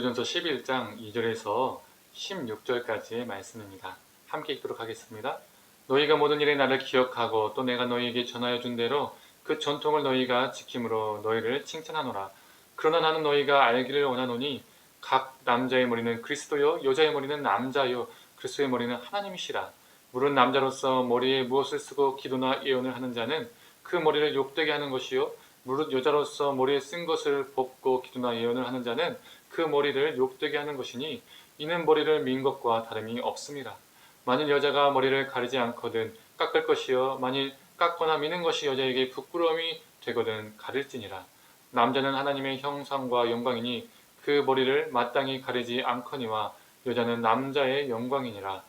고린도전서 11장 2절에서 16절까지의 말씀입니다. 함께 읽도록 하겠습니다. 너희가 모든 일에 나를 기억하고 또 내가 너희에게 전하여 준 대로 그 전통을 너희가 지킴으로 너희를 칭찬하노라. 그러나 나는 너희가 알기를 원하노니 각 남자의 머리는 그리스도요 여자의 머리는 남자요 그리스도의 머리는 하나님이시라. 물은 남자로서 머리에 무엇을 쓰고 기도나 예언을 하는 자는 그 머리를 욕되게 하는 것이요 무릇 여자로서 머리에 쓴 것을 벗고 기도나 예언을 하는 자는 그 머리를 욕되게 하는 것이니 이는 머리를 민 것과 다름이 없습니다. 만일 여자가 머리를 가리지 않거든 깎을 것이요 만일 깎거나 미는 것이 여자에게 부끄러움이 되거든 가릴지니라. 남자는 하나님의 형상과 영광이니 그 머리를 마땅히 가리지 않거니와 여자는 남자의 영광이니라.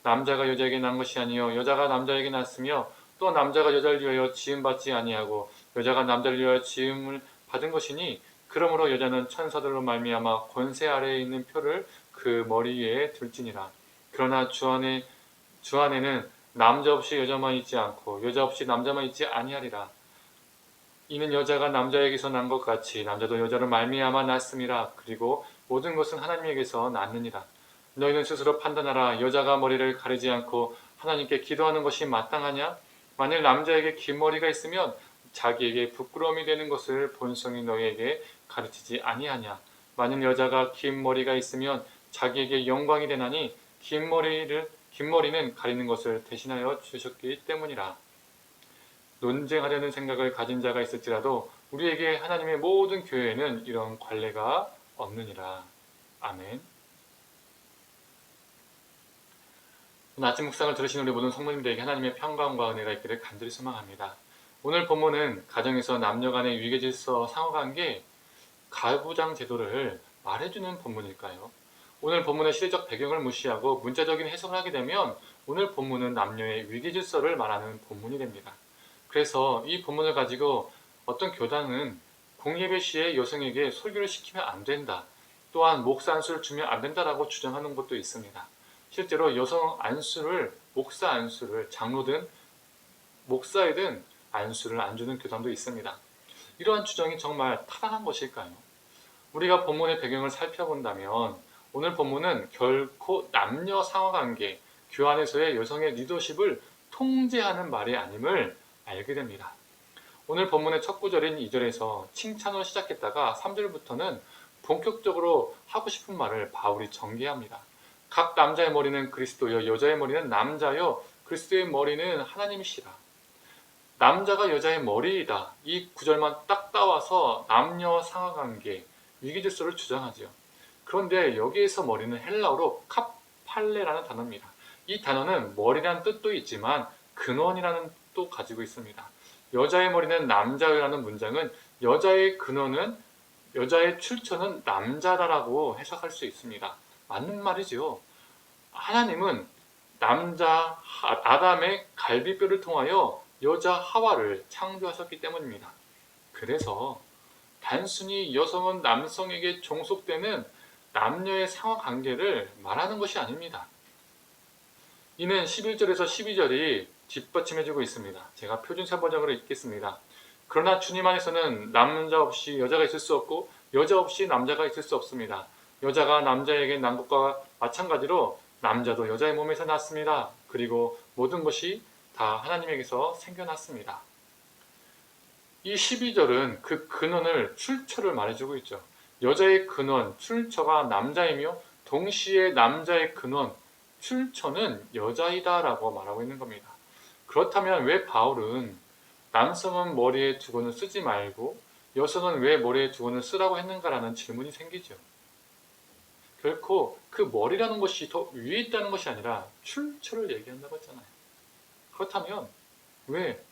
남자가 여자에게 난 것이 아니요 여자가 남자에게 났으며 또 남자가 여자를 위하여 지음받지 아니하고 여자가 남자를 위하여 지음을 받은 것이니 그러므로 여자는 천사들로 말미암아 권세 아래에 있는 표를 그 머리 위에 둘지니라. 그러나 주 안에는 남자 없이 여자만 있지 않고 여자 없이 남자만 있지 아니하리라. 이는 여자가 남자에게서 난 것 같이 남자도 여자로 말미암아 났음이라. 그리고 모든 것은 하나님에게서 났느니라. 너희는 스스로 판단하라. 여자가 머리를 가리지 않고 하나님께 기도하는 것이 마땅하냐? 만일 남자에게 긴 머리가 있으면 자기에게 부끄러움이 되는 것을 본성이 너희에게 가르치지 아니하냐? 만일 여자가 긴 머리가 있으면 자기에게 영광이 되나니 긴 머리는 가리는 것을 대신하여 주셨기 때문이라. 논쟁하려는 생각을 가진 자가 있을지라도 우리에게 하나님의 모든 교회에는 이런 관례가 없느니라. 아멘. 오늘 아침 묵상을 들으신 우리 모든 성도님들에게 하나님의 평강과 은혜가 있기를 간절히 소망합니다. 오늘 본문은 가정에서 남녀 간의 위계질서 상호관계 가부장 제도를 말해주는 본문일까요? 오늘 본문의 시대적 배경을 무시하고 문자적인 해석을 하게 되면 오늘 본문은 남녀의 위계질서를 말하는 본문이 됩니다. 그래서 이 본문을 가지고 어떤 교단은 공예배 시에 여성에게 설교를 시키면 안 된다. 또한 목사 안수를 주면 안 된다라고 주장하는 것도 있습니다. 실제로 여성 안수를 목사 안수를 장로든 목사이든 안수를 안 주는 교단도 있습니다. 이러한 주장이 정말 타당한 것일까요? 우리가 본문의 배경을 살펴본다면 오늘 본문은 결코 남녀 상하관계, 교환에서의 여성의 리더십을 통제하는 말이 아님을 알게 됩니다. 오늘 본문의 첫 구절인 2절에서 칭찬으로 시작했다가 3절부터는 본격적으로 하고 싶은 말을 바울이 전개합니다. 각 남자의 머리는 그리스도요 여자의 머리는 남자요 그리스도의 머리는 하나님이시라. 남자가 여자의 머리이다. 이 구절만 딱 따와서 남녀 상하관계, 위기질서를 주장하죠. 그런데 여기에서 머리는 헬라어로 카팔레라는 단어입니다. 이 단어는 머리라는 뜻도 있지만 근원이라는 뜻도 가지고 있습니다. 여자의 머리는 남자라는 문장은 여자의 근원은 여자의 출처는 남자다라고 해석할 수 있습니다. 맞는 말이지요. 하나님은 남자 아담의 갈비뼈를 통하여 여자 하와를 창조하셨기 때문입니다. 그래서 단순히 여성은 남성에게 종속되는 남녀의 상하관계를 말하는 것이 아닙니다. 이는 11절에서 12절이 뒷받침해주고 있습니다. 제가 표준사 번역으로 읽겠습니다. 그러나 주님 안에서는 남자 없이 여자가 있을 수 없고 여자 없이 남자가 있을 수 없습니다. 여자가 남자에게 난 것과 마찬가지로 남자도 여자의 몸에서 났습니다. 그리고 모든 것이 다 하나님에게서 생겨났습니다. 이 12절은 그 근원을 출처를 말해주고 있죠. 여자의 근원, 출처가 남자이며 동시에 남자의 근원, 출처는 여자이다 라고 말하고 있는 겁니다. 그렇다면 왜 바울은 남성은 머리에 두고는 쓰지 말고 여성은 왜 머리에 두고는 쓰라고 했는가라는 질문이 생기죠. 결코 그 머리라는 것이 더 위에 있다는 것이 아니라 출처를 얘기한다고 했잖아요. 그렇다면 왜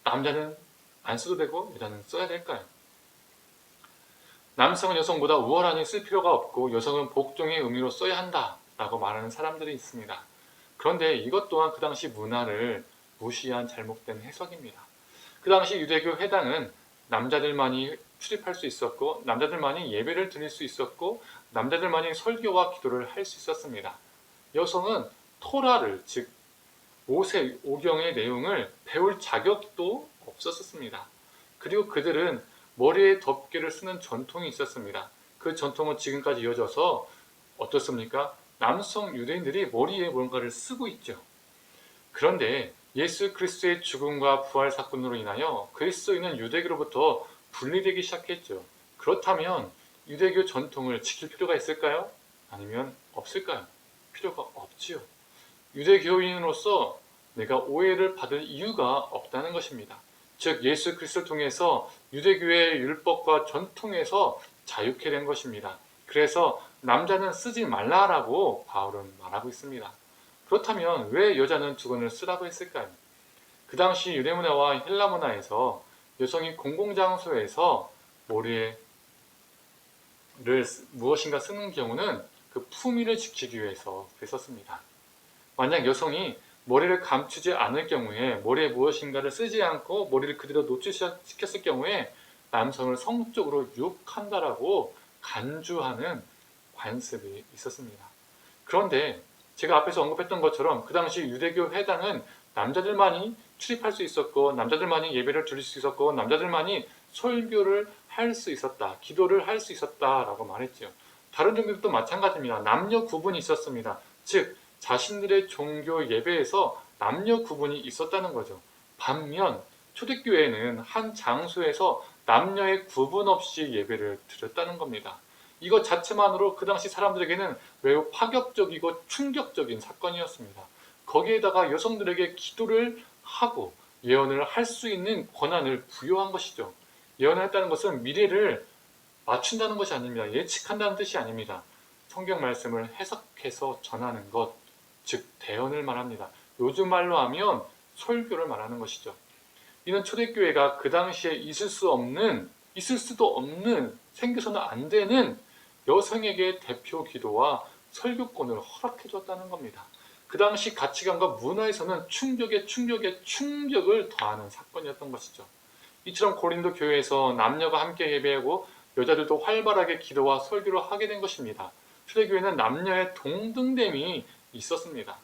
남자는 안 써도 되고 여자는 써야 될까요? 남성은 여성보다 우월하니 쓸 필요가 없고 여성은 복종의 의미로 써야 한다 라고 말하는 사람들이 있습니다. 그런데 이것 또한 그 당시 문화를 무시한 잘못된 해석입니다. 그 당시 유대교 회당은 남자들만이 출입할 수 있었고 남자들만이 예배를 드릴 수 있었고 남자들만이 설교와 기도를 할 수 있었습니다. 여성은 토라를 즉 오경의 내용을 배울 자격도 없었습니다. 그리고 그들은 머리에 덮개를 쓰는 전통이 있었습니다. 그 전통은 지금까지 이어져서 어떻습니까? 남성 유대인들이 머리에 뭔가를 쓰고 있죠. 그런데 예수 그리스도의 죽음과 부활 사건으로 인하여 그리스도인은 유대교로부터 분리되기 시작했죠. 그렇다면 유대교 전통을 지킬 필요가 있을까요? 아니면 없을까요? 필요가 없지요. 유대교인으로서 내가 오해를 받을 이유가 없다는 것입니다. 즉 예수 그리스도를 통해서 유대교의 율법과 전통에서 자유케 된 것입니다. 그래서 남자는 쓰지 말라라고 바울은 말하고 있습니다. 그렇다면 왜 여자는 두건을 쓰라고 했을까요? 그 당시 유대 문화와 헬라 문화에서 여성이 공공장소에서 머리를 무엇인가 쓰는 경우는 그 품위를 지키기 위해서 그랬었습니다. 만약 여성이 머리를 감추지 않을 경우에 머리에 무엇인가를 쓰지 않고 머리를 그대로 노출시켰을 경우에 남성을 성적으로 유혹한다라고 간주하는 관습이 있었습니다. 그런데 제가 앞에서 언급했던 것처럼 그 당시 유대교 회당은 남자들만이 출입할 수 있었고 남자들만이 예배를 드릴 수 있었고 남자들만이 설교를 할 수 있었다. 기도를 할 수 있었다라고 말했죠. 다른 종교도 마찬가지입니다. 남녀 구분이 있었습니다. 즉 자신들의 종교 예배에서 남녀 구분이 있었다는 거죠. 반면 초대교회는 한 장소에서 남녀의 구분 없이 예배를 드렸다는 겁니다. 이것 자체만으로 그 당시 사람들에게는 매우 파격적이고 충격적인 사건이었습니다. 거기에다가 여성들에게 기도를 하고 예언을 할 수 있는 권한을 부여한 것이죠. 예언을 했다는 것은 미래를 맞춘다는 것이 아닙니다. 예측한다는 뜻이 아닙니다. 성경 말씀을 해석해서 전하는 것, 즉 대언을 말합니다. 요즘 말로 하면 설교를 말하는 것이죠. 이는 초대교회가 그 당시에 있을 수도 없는, 생겨서는 안 되는 여성에게 대표 기도와 설교권을 허락해 줬다는 겁니다. 그 당시 가치관과 문화에서는 충격에 충격을 더하는 사건이었던 것이죠. 이처럼 고린도 교회에서 남녀가 함께 예배하고 여자들도 활발하게 기도와 설교를 하게 된 것입니다. 초대교회는 남녀의 동등됨이 있었습니다.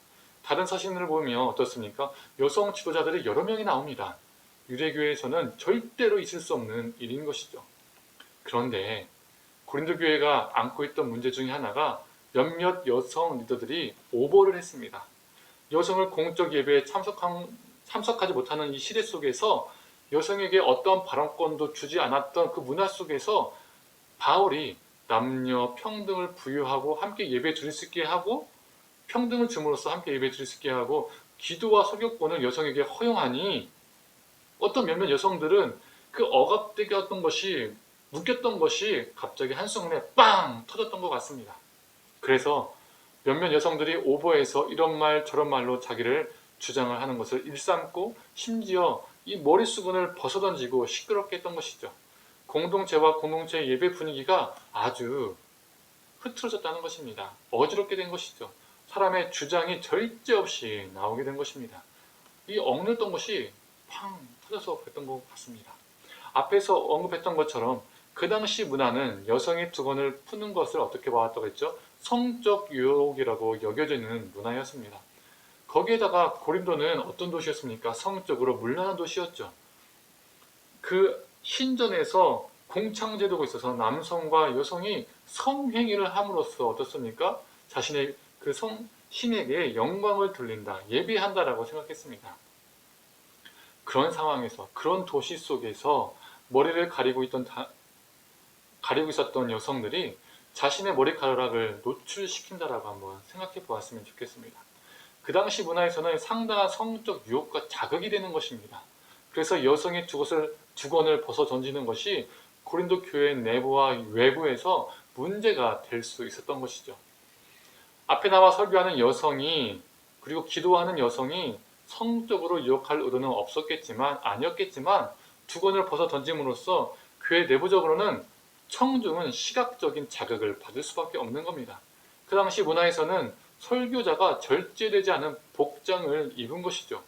다른 사신을 보면 어떻습니까? 여성 지도자들이 여러 명이 나옵니다. 유대교회에서는 절대로 있을 수 없는 일인 것이죠. 그런데 고린도 교회가 안고 있던 문제 중에 하나가 몇몇 여성 리더들이 오버를 했습니다. 여성을 공적 예배에 참석하지 못하는 이 시대 속에서 여성에게 어떤 발언권도 주지 않았던 그 문화 속에서 바울이 남녀 평등을 부여하고 함께 예배 드릴 수 있게 하고 평등을 줌으로써 함께 예배 드릴 수 있게 하고 기도와 설교권을 여성에게 허용하니 어떤 몇몇 여성들은 그 억압되게 했던 것이 묶였던 것이 갑자기 한순간에 빵 터졌던 것 같습니다. 그래서 몇몇 여성들이 오버해서 이런 말 저런 말로 자기를 주장을 하는 것을 일삼고 심지어 이 머릿수건을 벗어던지고 시끄럽게 했던 것이죠. 공동체와 공동체의 예배 분위기가 아주 흐트러졌다는 것입니다. 어지럽게 된 것이죠. 사람의 주장이 절제 없이 나오게 된 것입니다. 이 억눌던 것이 팡 터져서 그랬던 것 같습니다. 앞에서 언급했던 것처럼 그 당시 문화는 여성의 두건을 푸는 것을 어떻게 봐왔다고 했죠? 성적 유혹이라고 여겨지는 문화였습니다. 거기에다가 고린도는 어떤 도시였습니까? 성적으로 문란한 도시였죠. 그 신전에서 공창제도가 있어서 남성과 여성이 성행위를 함으로써 어떻습니까? 자신의 그 신에게 영광을 돌린다, 예배한다라고 생각했습니다. 그런 상황에서, 그런 도시 속에서 머리를 가리고 있었던 여성들이 자신의 머리카락을 노출시킨다라고 한번 생각해 보았으면 좋겠습니다. 그 당시 문화에서는 상당한 성적 유혹과 자극이 되는 것입니다. 그래서 여성의 두건을 벗어 던지는 것이 고린도 교회 내부와 외부에서 문제가 될 수 있었던 것이죠. 앞에 나와 설교하는 여성이 그리고 기도하는 여성이 성적으로 유혹할 의도는 아니었겠지만 두건을 벗어 던짐으로써 교회 내부적으로는 청중은 시각적인 자극을 받을 수밖에 없는 겁니다. 그 당시 문화에서는 설교자가 절제되지 않은 복장을 입은 것이죠.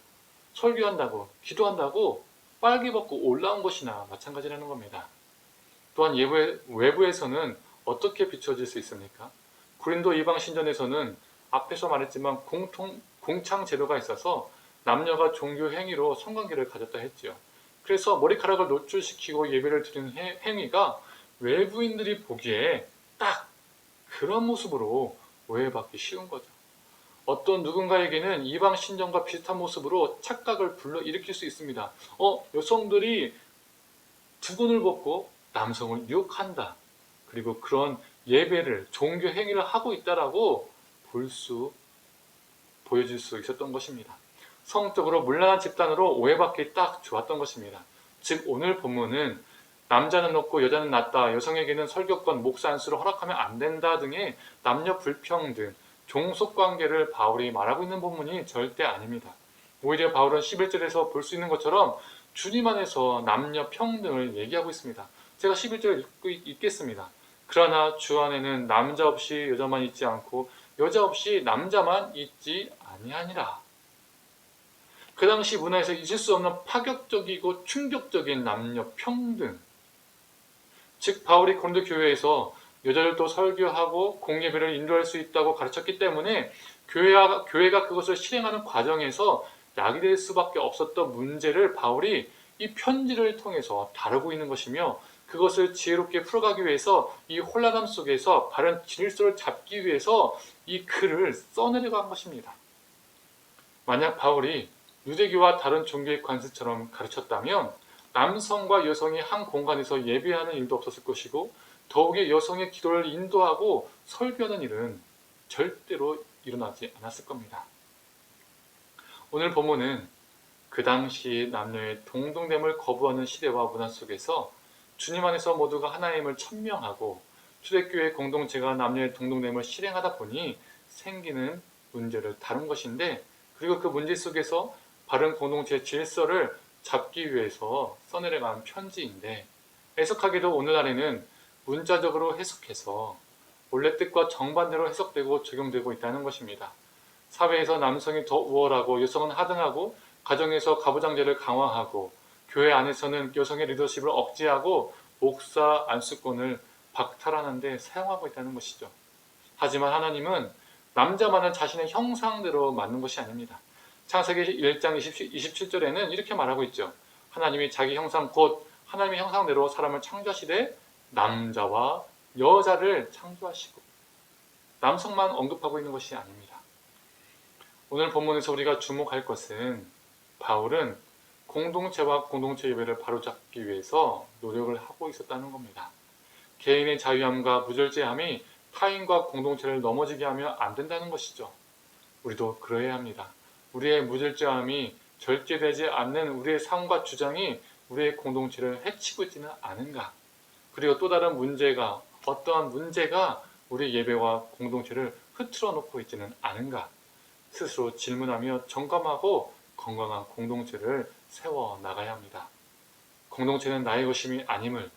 설교한다고, 기도한다고 빨개 벗고 올라온 것이나 마찬가지라는 겁니다. 또한 외부에서는 어떻게 비춰질 수 있습니까? 고린도 이방 신전에서는 앞에서 말했지만 공창 제도가 있어서 남녀가 종교 행위로 성관계를 가졌다 했지요. 그래서 머리카락을 노출시키고 예배를 드리는 행위가 외부인들이 보기에 딱 그런 모습으로 오해받기 쉬운 거죠. 어떤 누군가에게는 이방 신전과 비슷한 모습으로 착각을 불러일으킬 수 있습니다. 여성들이 두건을 벗고 남성을 유혹한다. 그리고 그런 예배를, 종교 행위를 하고 있다라고 보여줄 수 있었던 것입니다. 성적으로 문란한 집단으로 오해받기 딱 좋았던 것입니다. 즉 오늘 본문은 남자는 높고 여자는 낮다, 여성에게는 설교권, 목사 안수를 허락하면 안 된다 등의 남녀 불평등, 종속관계를 바울이 말하고 있는 본문이 절대 아닙니다. 오히려 바울은 11절에서 볼 수 있는 것처럼 주님 안에서 남녀 평등을 얘기하고 있습니다. 제가 11절 읽겠습니다. 그러나 주 안에는 남자 없이 여자만 있지 않고 여자 없이 남자만 있지 아니하니라. 그 당시 문화에서 잊을 수 없는 파격적이고 충격적인 남녀 평등. 즉 바울이 고린도 교회에서 여자들도 설교하고 공예배를 인도할 수 있다고 가르쳤기 때문에 교회가 그것을 실행하는 과정에서 야기될 수밖에 없었던 문제를 바울이 이 편지를 통해서 다루고 있는 것이며, 그것을 지혜롭게 풀어가기 위해서 이 혼란함 속에서 바른 질서를 잡기 위해서 이 글을 써내려간 것입니다. 만약 바울이 유대교와 다른 종교의 관습처럼 가르쳤다면 남성과 여성이 한 공간에서 예배하는 일도 없었을 것이고, 더욱이 여성의 기도를 인도하고 설교하는 일은 절대로 일어나지 않았을 겁니다. 오늘 본문은 그 당시 남녀의 동등됨을 거부하는 시대와 문화 속에서 주님 안에서 모두가 하나님을 천명하고 초대교회 공동체가 남녀의 동등됨을 실행하다 보니 생기는 문제를 다룬 것인데, 그리고 그 문제 속에서 바른 공동체의 질서를 잡기 위해서 써내려간 편지인데, 해석하기도 오늘날에는 문자적으로 해석해서 원래 뜻과 정반대로 해석되고 적용되고 있다는 것입니다. 사회에서 남성이 더 우월하고 여성은 하등하고, 가정에서 가부장제를 강화하고, 교회 안에서는 여성의 리더십을 억제하고 목사 안수권을 박탈하는 데 사용하고 있다는 것이죠. 하지만 하나님은 남자만은 자신의 형상대로 만든 것이 아닙니다. 창세기 1장 27절에는 이렇게 말하고 있죠. 하나님이 자기 형상 곧 하나님의 형상대로 사람을 창조하시되 남자와 여자를 창조하시고, 남성만 언급하고 있는 것이 아닙니다. 오늘 본문에서 우리가 주목할 것은 바울은 공동체와 공동체 예배를 바로잡기 위해서 노력을 하고 있었다는 겁니다. 개인의 자유함과 무절제함이 타인과 공동체를 넘어지게 하면 안 된다는 것이죠. 우리도 그러해야 합니다. 우리의 무절제함이 절제되지 않는 우리의 삶과 주장이 우리의 공동체를 해치고 있지는 않은가? 그리고 또 다른 문제가, 어떠한 문제가 우리 예배와 공동체를 흐트러 놓고 있지는 않은가? 스스로 질문하며 점검하고 건강한 공동체를 세워 나가야 합니다. 공동체는 나의 것임이 아님을,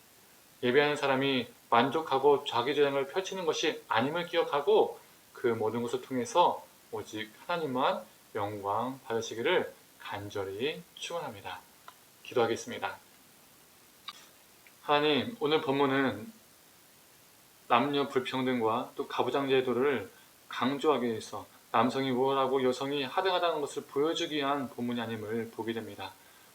예배하는 사람이 만족하고 자기 주장을 펼치는 것이 아님을 기억하고 그 모든 것을 통해서 오직 하나님만 영광 받으시기를 간절히 축원합니다. 기도하겠습니다. 하나님, 오늘 본문은 남녀 불평등과 또 가부장제도를 강조하기 위해서 남성이 우월하고 여성이 하등하다는 것을 보여주기 위한 본문이 아님을 보게 됩니다.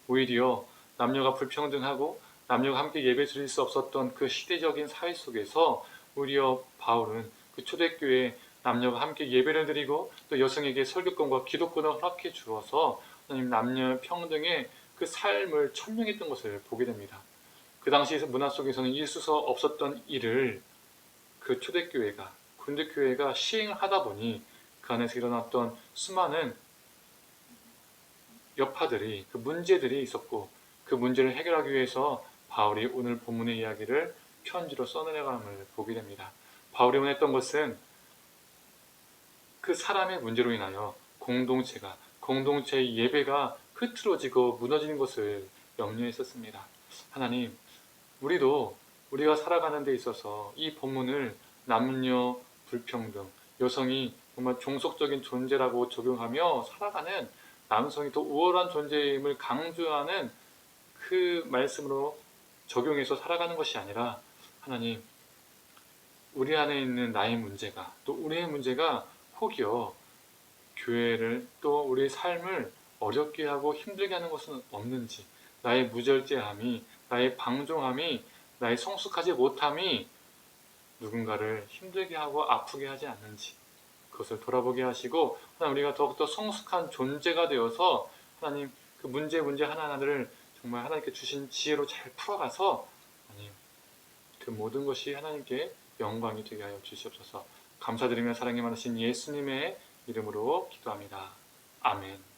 오히려 남녀가 불평등하고 남녀가 함께 예배 드릴 수 없었던 그 시대적인 사회 속에서 오히려 바울은 그 초대교회에 남녀가 함께 예배를 드리고 또 여성에게 설교권과 기도권을 허락해 주어서 하나님 남녀 평등의 그 삶을 천명했던 것을 보게 됩니다. 그 당시 문화 속에서는 있을 수 없었던 일을 그 초대교회가, 군대교회가 시행을 하다 보니 그 안에서 일어났던 수많은 여파들이, 그 문제들이 있었고, 그 문제를 해결하기 위해서 바울이 오늘 본문의 이야기를 편지로 써내려감을 보게 됩니다. 바울이 원했던 것은 그 사람의 문제로 인하여 공동체의 예배가 흐트러지고 무너지는 것을 염려했었습니다. 하나님, 우리가 살아가는 데 있어서 이 본문을 남녀 불평등, 여성이 정말 종속적인 존재라고 적용하며 살아가는, 남성이 더 우월한 존재임을 강조하는 그 말씀으로 적용해서 살아가는 것이 아니라, 하나님, 우리 안에 있는 나의 문제가, 또 우리의 문제가 혹여 교회를 또 우리의 삶을 어렵게 하고 힘들게 하는 것은 없는지, 나의 무절제함이, 나의 방종함이, 나의 성숙하지 못함이 누군가를 힘들게 하고 아프게 하지 않는지 그것을 돌아보게 하시고, 하나님 우리가 더욱더 성숙한 존재가 되어서 하나님 그 문제 하나하나를 정말 하나님께 주신 지혜로 잘 풀어가서 하나님 그 모든 것이 하나님께 영광이 되게 하여 주시옵소서. 감사드리며 사랑이 많으신 예수님의 이름으로 기도합니다. 아멘.